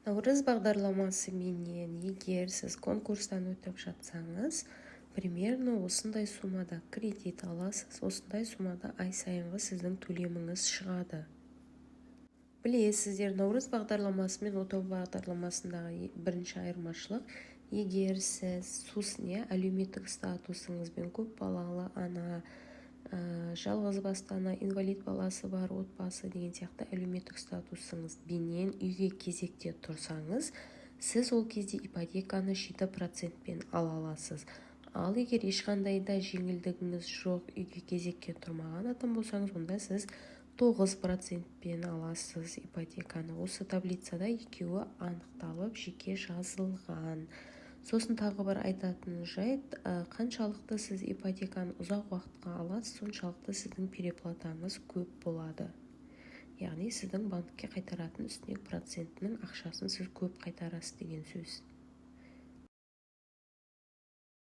Наурыз бағдарламасы менен егер сіз конкурстан өтіп жатсаңыз, примерно осындай суммада кредит аласыз, осындай суммада ай сайынғы сіздің төлеміңіз шығады. Білесіздер, Наурыз бағдарламасы мен отау бағдарламасындағы бірінші айырмашылық, егер сіз әлеуметтік статусыңызбен көп балалы ана, жалғыз басты ана, инвалид баласы бар отбасы деген сияқты әлеуметтік статусыңыз бенен үйге кезекте тұрсаңыз, сіз ол кезде ипотеканы 7%-пен ала аласыз. Ал егер ешқандай да жеңілдігіңіз жоқ, үйге кезекке тұрмаған адам болсаңыз, онда сіз 9%-пен аласыз ипотеканы. Осы таблицада екеуі анықталып, жеке жазылған. Сосын тағы бір айтатын жайт, қаншалықты сіз ипотеканы ұзақ уақытқа аласыз, соншалықты сіздің переплатаңыз көп болады. Яғни сіздің банкке қайтаратын үстіне процентінің ақшасын сіз көп қайтарасыз деген сөз.